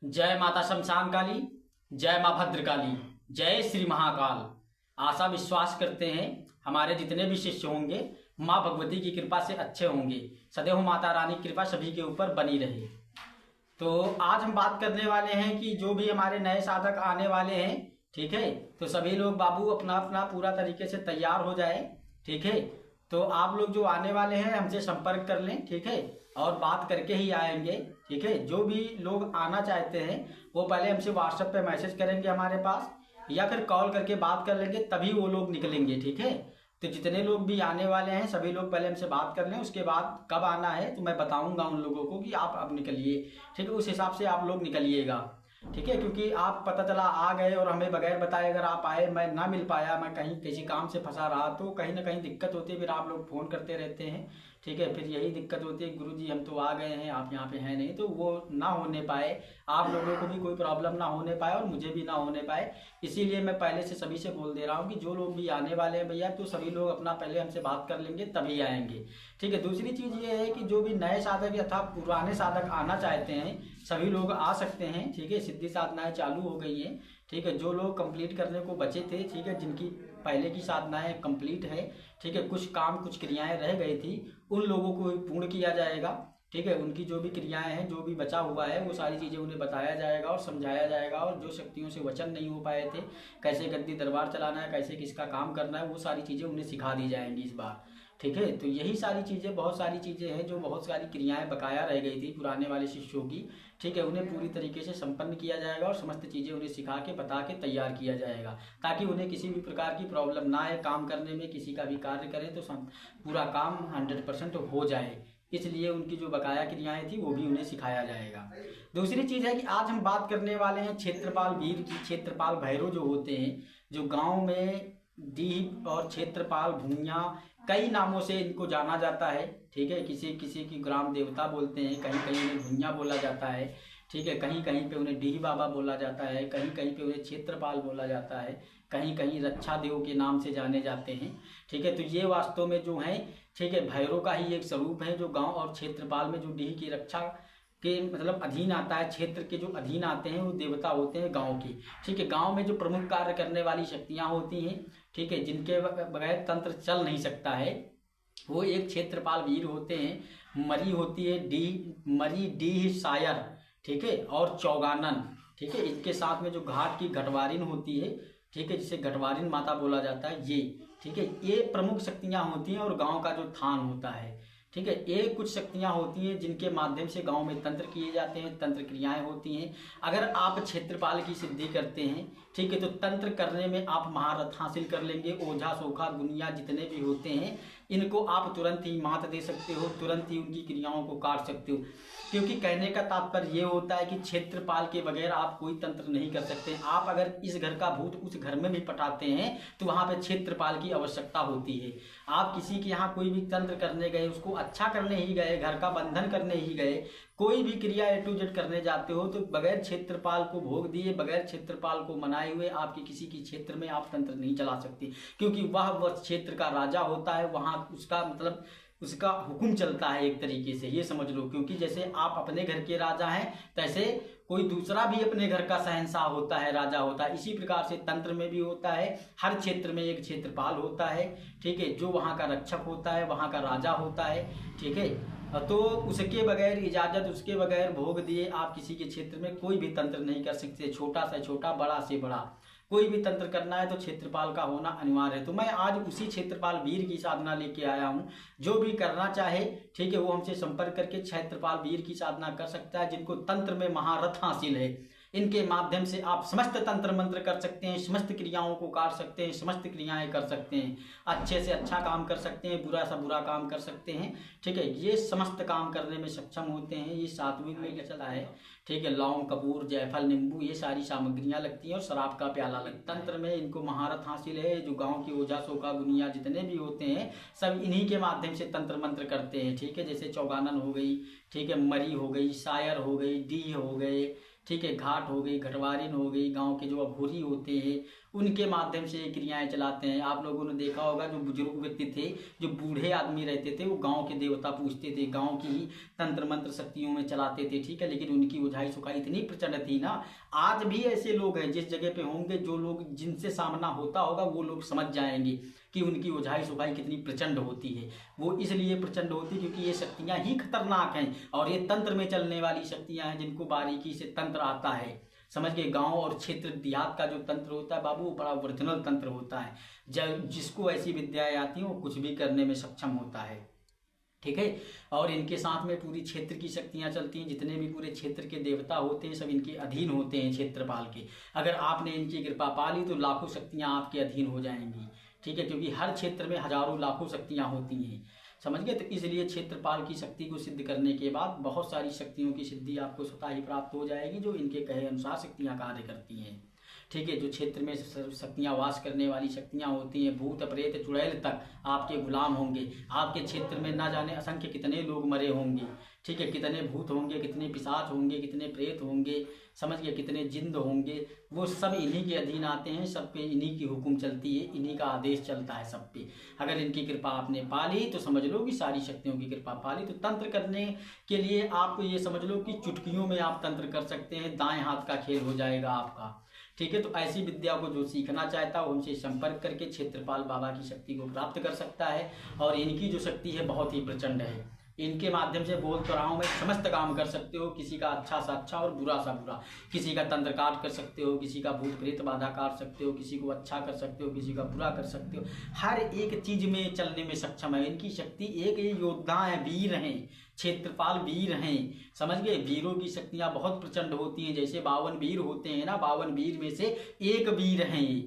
जय माता शमशान काली, जय माँ भद्रकाली, जय श्री महाकाल। आशा विश्वास करते हैं हमारे जितने भी शिष्य होंगे माँ भगवती की कृपा से अच्छे होंगे। सदैव माता रानी की कृपा सभी के ऊपर बनी रहे। तो आज हम बात करने वाले हैं कि जो भी हमारे नए साधक आने वाले हैं, ठीक है, तो सभी लोग बाबू अपना अपना पूरा तरीके से तैयार हो जाए। ठीक है, तो आप लोग जो आने वाले हैं हमसे संपर्क कर लें, ठीक है, और बात करके ही आएंगे। ठीक है, जो भी लोग आना चाहते हैं वो पहले हमसे व्हाट्सएप पे मैसेज करेंगे हमारे पास, या फिर कॉल करके बात कर लेंगे, तभी वो लोग निकलेंगे। ठीक है, तो जितने लोग भी आने वाले हैं सभी लोग पहले हमसे बात कर लें, उसके बाद कब आना है तो मैं बताऊंगा उन लोगों को कि आप अब निकलिए। ठीक है, उस हिसाब से आप लोग निकलिएगा। ठीक है, क्योंकि आप पता चला आ गए और हमें बगैर बताए अगर आप आए, मैं ना मिल पाया, मैं कहीं किसी काम से फंसा रहा, तो कहीं ना कहीं दिक्कत होती है। फिर आप लोग फ़ोन करते रहते हैं, ठीक है, फिर यही दिक्कत होती है, गुरुजी हम तो आ गए हैं, आप यहाँ पे हैं नहीं, तो वो ना होने पाए, आप लोगों को भी कोई प्रॉब्लम ना होने पाए और मुझे भी ना होने पाए। इसीलिए मैं पहले से सभी से बोल दे रहा हूँ कि जो लोग भी आने वाले हैं भैया, तो सभी लोग अपना पहले हमसे बात कर लेंगे तभी आएंगे। ठीक है, दूसरी चीज़ ये है कि जो भी नए साधक या पुराने साधक आना चाहते हैं सभी लोग आ सकते हैं। ठीक है, सिद्धि साधनाएं चालू हो गई हैं। ठीक है, जो लोग कंप्लीट करने को बचे थे, ठीक है, जिनकी पहले की साधनाएं कंप्लीट है, ठीक है, कुछ काम कुछ क्रियाएं रह गई थी, उन लोगों को पूर्ण किया जाएगा। ठीक है, उनकी जो भी क्रियाएं हैं, जो भी बचा हुआ है, वो सारी चीज़ें उन्हें बताया जाएगा और समझाया जाएगा। और जो शक्तियों से वचन नहीं हो पाए थे, कैसे गद्दी दरबार चलाना है, कैसे किसका काम करना है, वो सारी चीज़ें उन्हें सिखा दी जाएंगी इस बार। ठीक है, तो यही सारी चीज़ें, बहुत सारी चीज़ें हैं जो बहुत सारी क्रियाएं बकाया रह गई थी पुराने वाले शिष्यों की। ठीक है, उन्हें पूरी तरीके से संपन्न किया जाएगा और समस्त चीज़ें उन्हें सिखा के बता के तैयार किया जाएगा, ताकि उन्हें किसी भी प्रकार की प्रॉब्लम ना आए। काम करने में किसी का भी कार्य करें तो पूरा काम 100% हो जाए, इसलिए उनकी जो बकाया क्रियाएं थी वो भी उन्हें सिखाया जाएगा। दूसरी चीज़ है कि आज हम बात करने वाले हैं क्षेत्रपाल वीर की। क्षेत्रपाल भैरव जो होते हैं, जो गांव में दीप और क्षेत्रपाल भूमिया कई नामों से इनको जाना जाता है। ठीक है, किसी किसी की ग्राम देवता बोलते हैं, कहीं कहीं उन्हें भूमिया बोला जाता है। ठीक है, कहीं कहीं पे उन्हें डीह बाबा बोला जाता है, कहीं कहीं पे उन्हें क्षेत्रपाल बोला जाता है, कहीं कहीं रक्षा देव के नाम से जाने जाते हैं। ठीक है, तो ये वास्तव में जो है, ठीक है, भैरव का ही एक स्वरूप है, जो गांव और क्षेत्रपाल में जो डीह की रक्षा के मतलब अधीन आता है, क्षेत्र के जो अधीन आते हैं वो देवता होते हैं गांव के। ठीक है, गांव में जो प्रमुख कार्य करने वाली शक्तियां होती हैं, ठीक है, जिनके बगैर तंत्र चल नहीं सकता है, वो एक क्षेत्रपाल वीर होते हैं। मरी होती है, मरी डीह सायर, ठीक है, और चौगानन। ठीक है, इसके साथ में जो घाट की घटवारिन होती है, ठीक है, जिसे घटवारिन माता बोला जाता है, ये ठीक है, ये प्रमुख शक्तियां होती हैं। और गांव का जो थान होता है, ठीक है, ये कुछ शक्तियां होती हैं जिनके माध्यम से गांव में तंत्र किए जाते हैं, तंत्र क्रियाएं होती हैं। अगर आप क्षेत्रपाल की सिद्धि करते हैं, ठीक है, तो तंत्र करने में आप महारथ हासिल कर लेंगे। ओझा सोखा गुनिया जितने भी होते हैं, इनको आप तुरंत ही मात दे सकते हो, तुरंत ही उनकी क्रियाओं को काट सकते हो। क्योंकि कहने का तात्पर्य ये होता है कि क्षेत्रपाल के बगैर आप कोई तंत्र नहीं कर सकते। आप अगर इस घर का भूत उस घर में भी पटाते हैं तो वहां पे क्षेत्रपाल की आवश्यकता होती है। आप किसी के यहाँ कोई भी तंत्र करने गए, उसको अच्छा करने ही गए, घर का बंधन करने ही गए, कोई भी क्रिया A to Z करने जाते हो, तो बगैर क्षेत्रपाल को भोग दिए, बगैर क्षेत्रपाल को मनाए हुए आपके किसी की क्षेत्र में आप तंत्र नहीं चला सकते। क्योंकि वह क्षेत्र का राजा होता है, वहां उसका मतलब उसका हुक्म चलता है एक तरीके से, ये समझ लो। क्योंकि जैसे आप अपने घर के राजा हैं, तैसे कोई दूसरा भी अपने घर का शहंशाह होता है, राजा होता है। इसी प्रकार से तंत्र में भी होता है, हर क्षेत्र में एक क्षेत्रपाल होता है, ठीक है, जो वहाँ का रक्षक होता है, वहाँ का राजा होता है। ठीक है, तो उसके बगैर इजाजत, उसके बगैर भोग दिए आप किसी के क्षेत्र में कोई भी तंत्र नहीं कर सकते। छोटा से छोटा, बड़ा से बड़ा, कोई भी तंत्र करना है तो क्षेत्रपाल का होना अनिवार्य है। तो मैं आज उसी क्षेत्रपाल वीर की साधना लेके आया हूँ। जो भी करना चाहे, ठीक है, वो हमसे संपर्क करके क्षेत्रपाल वीर की साधना कर सकता है। जिनको तंत्र में महारथ हासिल है, इनके माध्यम से आप समस्त तंत्र मंत्र कर सकते हैं, समस्त क्रियाओं को काट सकते हैं, समस्त क्रियाएं कर सकते हैं, अच्छे से अच्छा काम कर सकते हैं, बुरा सा बुरा काम कर सकते हैं। ठीक है, ये समस्त काम करने में सक्षम होते हैं। ये सात्विक में चला है। ठीक है, लौंग कपूर जायफल नींबू ये सारी सामग्रियां लगती हैं और शराब का प्याला लगता है। तंत्र में इनको महारत हासिल है। जो गांव के ओझा सोखा गुनिया जितने भी होते हैं, सब इन्हीं के माध्यम से तंत्र मंत्र करते हैं। ठीक है, जैसे चौगानन हो गई, ठीक है, मरी हो गई, सायर हो गई, डीह हो गए, ठीक है, घाट हो गई, घटवारिन हो गई, गांव के जो अघोरी होते हैं उनके माध्यम से ये क्रियाएं चलाते हैं। आप लोगों ने देखा होगा जो बुजुर्ग व्यक्ति थे, जो बूढ़े आदमी रहते थे, वो गांव के देवता पूजते थे, गांव की ही तंत्र मंत्र शक्तियों में चलाते थे, ठीक है। लेकिन उनकी ओझाई सुखाई इतनी प्रचंड थी ना, आज भी ऐसे लोग हैं जिस जगह पे होंगे, जो लोग जिनसे सामना होता होगा वो लोग समझ जाएंगे कि उनकी ओझाई सुखाई कितनी प्रचंड होती है। वो इसलिए प्रचंड होती है क्योंकि ये शक्तियां ही खतरनाक हैं और ये तंत्र में चलने वाली शक्तियां हैं, जिनको बारीकी से तंत्र आता है। समझ गए। गांव और क्षेत्र देहात का जो तंत्र होता है बाबू, वो बड़ा ओरिजिनल तंत्र होता है। जब जिसको ऐसी विद्याएं आती हैं वो कुछ भी करने में सक्षम होता है, ठीक है। और इनके साथ में पूरी क्षेत्र की शक्तियां चलती हैं। जितने भी पूरे क्षेत्र के देवता होते हैं सब इनके अधीन होते हैं, क्षेत्रपाल के। अगर आपने इनकी कृपा पाली तो लाखों शक्तियां आपके अधीन हो जाएंगी, ठीक है। क्योंकि हर क्षेत्र में हजारों लाखों शक्तियां होती हैं, समझ गए। तो इसलिए क्षेत्रपाल की शक्ति को सिद्ध करने के बाद बहुत सारी शक्तियों की सिद्धि आपको स्वतः ही प्राप्त हो जाएगी, जो इनके कहे अनुसार शक्तियां कार्य करती हैं, ठीक है। जो क्षेत्र में शक्तियां वास करने वाली शक्तियां होती हैं, भूत प्रेत चुड़ैल तक आपके गुलाम होंगे। आपके क्षेत्र में ना जाने असंख्य कितने लोग मरे होंगे, ठीक है। कितने भूत होंगे, कितने पिशाच होंगे, कितने प्रेत होंगे, समझ गए, कितने जिंद होंगे, वो सब इन्हीं के अधीन आते हैं। सब पे इन्हीं की हुक्म चलती है, इन्हीं का आदेश चलता है सब पे। अगर इनकी कृपा आपने पाली तो समझ लो कि सारी शक्तियों की कृपा पाली। तो तंत्र करने के लिए आपको ये समझ लो कि चुटकियों में आप तंत्र कर सकते हैं, दाएं हाथ का खेल हो जाएगा आपका, ठीक है। तो ऐसी विद्या को जो सीखना चाहता है वो हमसे संपर्क करके क्षेत्रपाल बाबा की शक्ति को प्राप्त कर सकता है। और इनकी जो शक्ति है बहुत ही प्रचंड है। इनके माध्यम से बोल तो रहा हूं मैं, समस्त काम कर सकते हो। किसी का अच्छा सा अच्छा और बुरा सा बुरा, किसी का तंत्र काट कर सकते हो, किसी का भूत प्रेत बाधा काट सकते हो, किसी को अच्छा कर सकते हो, किसी का बुरा कर सकते हो। हर एक चीज में चलने में सक्षम है इनकी शक्ति। एक ये योद्धा है, वीर हैं, क्षेत्रपाल वीर हैं, समझ गए। वीरों की शक्तियां बहुत प्रचंड होती हैं। जैसे 52 वीर होते हैं ना, 52 वीर में से एक वीर हैं ये,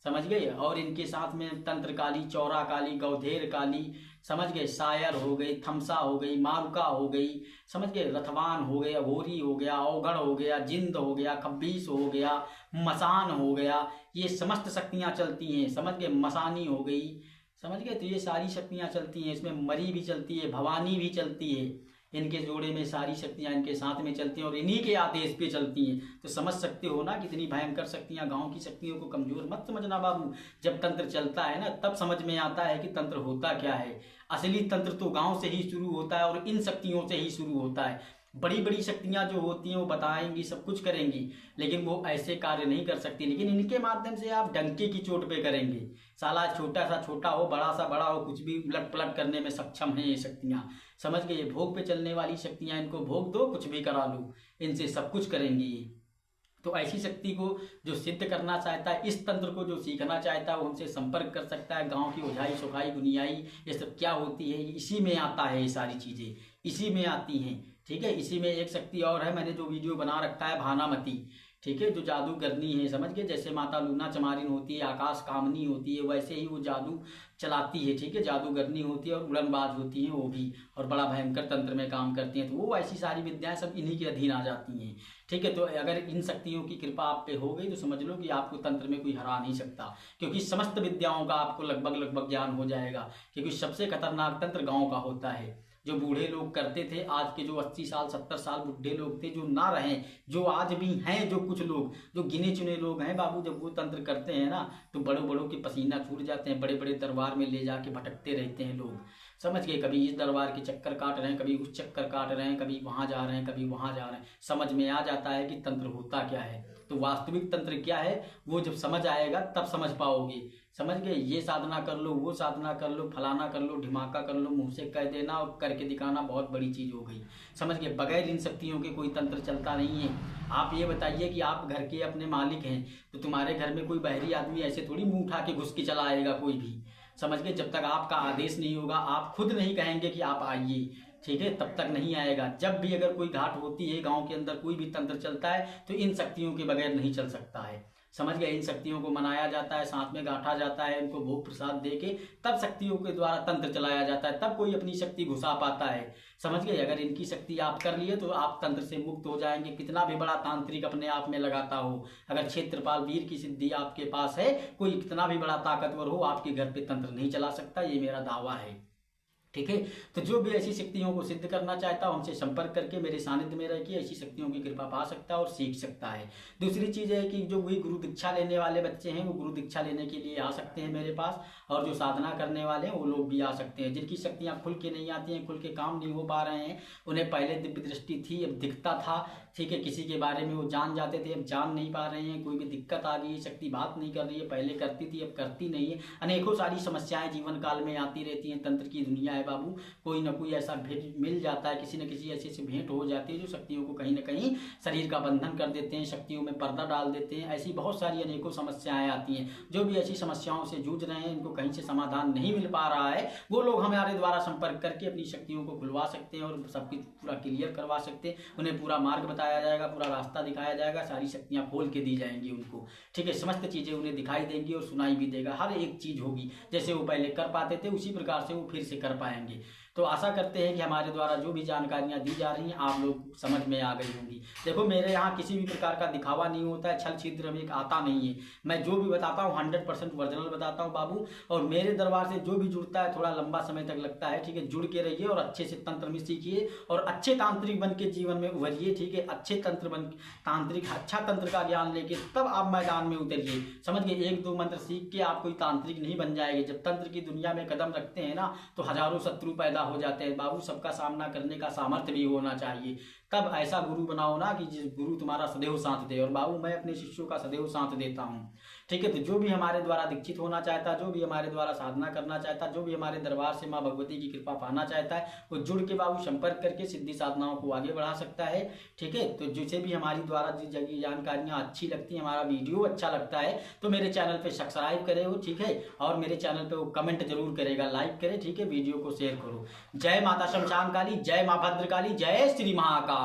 समझ गए। और इनके साथ में तंत्र काली, चौरा काली, गौधेर काली, समझ गए, शायर हो गई, थमसा हो गई, मारुका हो गई, समझ गए, रथवान हो गया, घोरी हो गया, अवगढ़ हो गया, जिंद हो गया, खब्बीस हो गया, मसान हो गया, ये समस्त शक्तियां चलती हैं, समझ गए। मसानी हो गई, समझ गए। तो ये सारी शक्तियां चलती हैं। इसमें मरी भी चलती है, भवानी भी चलती है। इनके जोड़े में सारी शक्तियां इनके साथ में चलती हैं और इन्हीं के आदेश पे चलती हैं। तो समझ सकते हो ना कितनी भयंकर शक्तियां। गांव की शक्तियों को कमजोर मत समझना बाबू। जब तंत्र चलता है ना तब समझ में आता है कि तंत्र होता क्या है। असली तंत्र तो गांव से ही शुरू होता है और इन शक्तियों से ही शुरू होता है। बड़ी बड़ी शक्तियां जो होती हैं वो बताएंगी, सब कुछ करेंगी, लेकिन वो ऐसे कार्य नहीं कर सकती। लेकिन इनके माध्यम से आप डंके की चोट पे करेंगे। साला छोटा सा छोटा हो, बड़ा सा बड़ा हो, कुछ भी उलट पलट करने में सक्षम है ये शक्तियां, समझ गए। ये भोग पे चलने वाली शक्तियां, इनको भोग दो, कुछ भी करा लो, इनसे सब कुछ करेंगी ये। तो ऐसी शक्ति को जो सिद्ध करना चाहता है, इस तंत्र को जो सीखना चाहता है, वो हमसे संपर्क कर सकता है। गांव की ओझाई सुखाई गुनियाई ये सब क्या होती है, इसी में आता है। ये सारी चीजें इसी में आती हैं, ठीक है। इसी में एक शक्ति और है, मैंने जो वीडियो बना रखा है, भानामती, ठीक है, जो जादूगरनी है, समझ गए। जैसे माता लूना चमारिन होती है, आकाश कामनी होती है, वैसे ही वो जादू चलाती है, ठीक है। जादूगरनी होती है और उड़नबाज होती है वो भी, और बड़ा भयंकर तंत्र में काम करती हैं। तो वो ऐसी सारी विद्याएं सब इन्हीं के अधीन आ जाती हैं, ठीक है। तो अगर इन शक्तियों की कृपा आप पे हो गई तो समझ लो कि आपको तंत्र में कोई हरा नहीं सकता, क्योंकि समस्त विद्याओं का आपको लगभग ज्ञान हो जाएगा। क्योंकि सबसे खतरनाक तंत्र गाँव का होता है। जो बूढ़े लोग करते थे, आज के जो 80 साल 70 साल बूढ़े लोग थे, जो ना रहे, जो आज भी हैं, जो कुछ लोग, जो गिने चुने लोग हैं बाबू, जब वो तंत्र करते हैं ना तो बड़ों बड़ों के पसीना छूट जाते हैं। बड़े बड़े दरबार में ले जाके भटकते रहते हैं लोग, समझ गए। कभी इस दरबार के चक्कर काट रहे हैं, कभी उस चक्कर काट रहे हैं, कभी वहां जा रहे हैं, कभी वहां जा रहे हैं। समझ में आ जाता है कि तंत्र होता क्या है। तो वास्तविक तंत्र क्या है वो जब समझ आएगा तब समझ पाओगे, समझ गए। ये साधना कर लो, वो साधना कर लो, फलाना कर लो, ढिमाका कर लो, मुंह से कह देना और करके दिखाना बहुत बड़ी चीज हो गई, समझ गए। बगैर इन शक्तियों के कोई तंत्र चलता नहीं है। आप ये बताइए कि आप घर के अपने मालिक हैं, तो तुम्हारे घर में कोई बाहरी आदमी ऐसे थोड़ी मुंह उठा के घुस के चला आएगा कोई भी, समझ गए। जब तक आपका आदेश नहीं होगा, आप खुद नहीं कहेंगे कि आप आइए, ठीक है, तब तक नहीं आएगा। जब भी अगर कोई घाट होती है, गांव के अंदर कोई भी तंत्र चलता है, तो इन शक्तियों के बगैर नहीं चल सकता है, समझ गए। इन शक्तियों को मनाया जाता है, साथ में गांठा जाता है, उनको भोग प्रसाद देके तब शक्तियों के द्वारा तंत्र चलाया जाता है, तब कोई अपनी शक्ति घुसा पाता है, समझ गए। अगर इनकी शक्ति आप कर लिए तो आप तंत्र से मुक्त हो जाएंगे। कितना भी बड़ा तांत्रिक अपने आप में लगाता हो, अगर क्षेत्रपाल वीर की सिद्धि आपके पास है, कोई कितना भी बड़ा ताकतवर हो, आपके घर पे तंत्र नहीं चला सकता, ये मेरा दावा है। ठीक है। तो जो भी ऐसी शक्तियों को सिद्ध करना चाहता है हमसे संपर्क करके मेरे सानिध्य में रह के ऐसी शक्तियों की कृपा पा सकता है और सीख सकता है। दूसरी चीज़ है कि जो वही गुरु दीक्षा लेने वाले बच्चे हैं वो गुरु दीक्षा लेने के लिए आ सकते हैं मेरे पास, और जो साधना करने वाले हैं वो लोग भी आ सकते हैं। जिनकी शक्तियाँ खुल के नहीं आती हैं, खुल के काम नहीं हो पा रहे हैं, उन्हें पहले दिव्य दृष्टि थी, अब दिखता था, ठीक है, किसी के बारे में वो जान जाते थे, अब जान नहीं पा रहे हैं, कोई भी दिक्कत आ गई है, शक्ति बात नहीं कर रही है, पहले करती थी अब करती नहीं है, अनेकों सारी समस्याएं जीवन काल में आती रहती हैं। तंत्र की दुनिया है बाबू, कोई ना कोई ऐसा भेंट मिल जाता है, किसी न किसी ऐसे से भेंट हो जाती है जो शक्तियों को कहीं ना कहीं शरीर का बंधन कर देते हैं, शक्तियों में पर्दा डाल देते हैं। ऐसी बहुत सारी अनेकों समस्याएं आती हैं। जो भी ऐसी समस्याओं से जूझ रहे हैं, इनको कहीं से समाधान नहीं मिल पा रहा है, वो लोग हमारे द्वारा संपर्क करके अपनी शक्तियों को खुलवा सकते हैं और सब कुछ पूरा क्लियर करवा सकते हैं। उन्हें पूरा मार्ग बताया जाएगा, पूरा रास्ता दिखाया जाएगा, सारी शक्तियां खोल के दी जाएंगी उनको, ठीक है। समस्त चीजें उन्हें दिखाई देंगी और सुनाई भी देगा, हर एक चीज होगी जैसे वो पहले कर पाते थे उसी प्रकार से वो फिर से कर पाएंगे। तो आशा करते हैं कि हमारे द्वारा जो भी जानकारियां दी जा रही हैं आप लोग समझ में आ गई होंगी। देखो मेरे यहाँ किसी भी प्रकार का दिखावा नहीं होता है, छल छिद्र में आता नहीं है। मैं जो भी बताता हूँ 100% ओरिजिनल बताता हूँ बाबू। और मेरे दरबार से जो भी जुड़ता है थोड़ा लंबा समय तक लगता है, ठीक है। जुड़ के रहिए और अच्छे से तंत्र में सीखिए और अच्छे तांत्रिक बन के जीवन में उभरिए, ठीक है। अच्छे तांत्रिक अच्छा तंत्र का ज्ञान लेके तब आप मैदान में उतरिए, समझ गए। 1-2 मंत्र सीख के आप कोई तांत्रिक नहीं बन जाएंगे। जब तंत्र की दुनिया में कदम रखते हैं ना तो हजारों शत्रु पैदा हो जाते हैं बाबू। सबका सामना करने का सामर्थ्य भी होना चाहिए, तब ऐसा गुरु बनाओ ना कि जिस गुरु तुम्हारा सदैव साथ दे। और बाबू मैं अपने शिष्यों का सदैव साथ देता हूँ, ठीक है। तो जो भी हमारे द्वारा दीक्षित होना चाहता है, जो भी हमारे द्वारा साधना करना चाहता है, जो भी हमारे दरबार से माँ भगवती की कृपा पाना चाहता है, वो जुड़ के बाबू संपर्क करके सिद्धि साधनाओं को आगे बढ़ा सकता है, ठीक है। तो जिसे भी हमारी द्वारा जिस जगह जानकारियाँ अच्छी लगती हैं, हमारा वीडियो अच्छा लगता है, तो मेरे चैनल पर सब्सक्राइब करे वो, ठीक है। और मेरे चैनल पर वो कमेंट जरूर करेगा, लाइक करे, ठीक है। वीडियो को शेयर करो। जय माता शमशान काली, जय माँ भद्रकाली, जय श्री महाकाल।